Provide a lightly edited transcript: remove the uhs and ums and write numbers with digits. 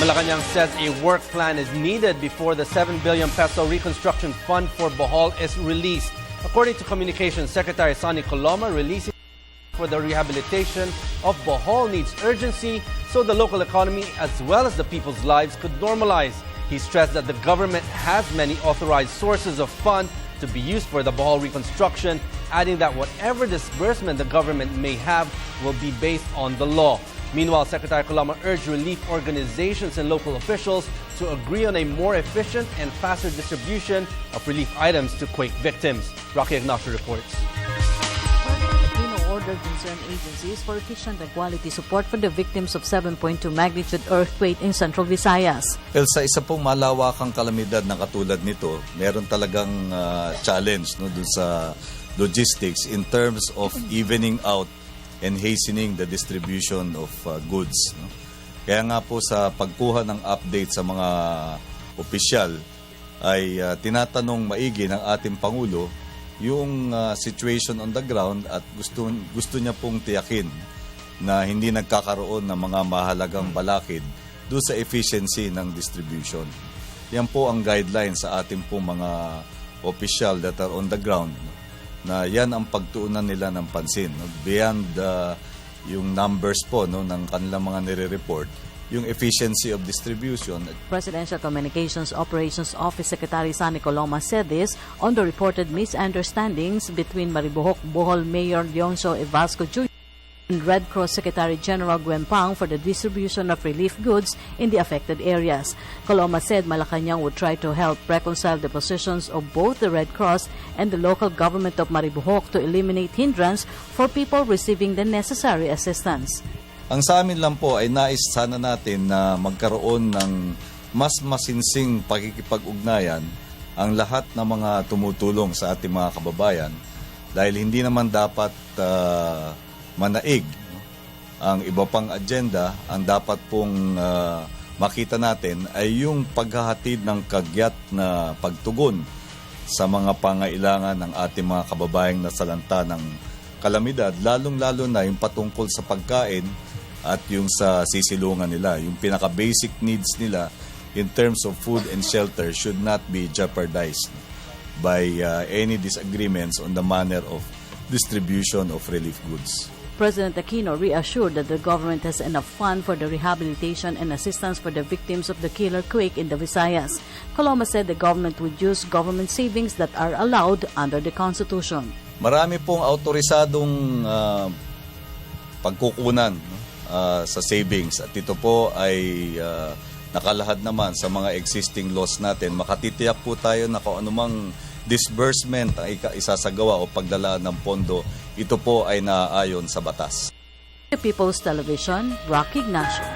Malacanang says a work plan is needed before the 7 billion peso reconstruction fund for Bohol is released. According to Communications Secretary Sonny Coloma, releasing for the rehabilitation of Bohol needs urgency so the local economy as well as the people's lives could normalize. He stressed that the government has many authorized sources of fund to be used for the Bohol reconstruction, adding that whatever disbursement the government may have will be based on the law. Meanwhile, Secretary Coloma urged relief organizations and local officials to agree on a more efficient and faster distribution of relief items to quake victims. Rocky Ignacio reports. Ordered concerned agencies for efficient and quality support for the victims of 7.2 magnitude earthquake in Central Visayas. Sa isa pong malawakang kalamidad na katulad nito, meron talagang challenge dun sa logistics in terms of evening out and hastening the distribution of goods. Kaya nga po sa pagkuha ng update sa mga opisyal ay tinatanong maigi ng ating Pangulo yung situation on the ground at gusto niya pong tiyakin na hindi nagkakaroon ng mga mahalagang balakid doon sa efficiency ng distribution. Yan po ang guideline sa ating pong mga official that are on the ground, na yan ang pagtuunan nila ng pansin. Beyond yung numbers po ng kanilang mga nire-report, yung efficiency of distribution. Presidential Communications Operations Office Secretary Sonny Coloma said this on the reported misunderstandings between Maribojoc Bohol Mayor Leoncio Evasco Jr. and Red Cross Secretary General Gwen Pang for the distribution of relief goods in the affected areas. Coloma said Malacanang would try to help reconcile the positions of both the Red Cross and the local government of Maribojoc to eliminate hindrance for people receiving the necessary assistance. Ang sa amin lang po ay nais sana natin na magkaroon ng mas masinsing pakikipag-ugnayan ang lahat ng mga tumutulong sa ating mga kababayan, dahil hindi naman dapat manaig ang iba pang agenda. Ang dapat pong makita natin ay yung paghahatid ng kagyat na pagtugon sa mga pangailangan ng ating mga kababayang nasalanta ng kalamidad, lalong-lalo na yung patungkol sa pagkain at yung sa sisilungan nila. Yung pinaka-basic needs nila in terms of food and shelter should not be jeopardized by any disagreements on the manner of distribution of relief goods. President Aquino reassured that the government has enough fund for the rehabilitation and assistance for the victims of the killer quake in the Visayas. Coloma said the government would use government savings that are allowed under the Constitution. Marami pong autorisadong pagkukunan sa savings, at ito po ay nakalahad naman sa mga existing laws natin. Makatitiyak po tayo na kung anumang disbursement ang isasagawa o paglalaan ng pondo, ito po ay naaayon sa batas. The People's Television, Rocky Ignacio.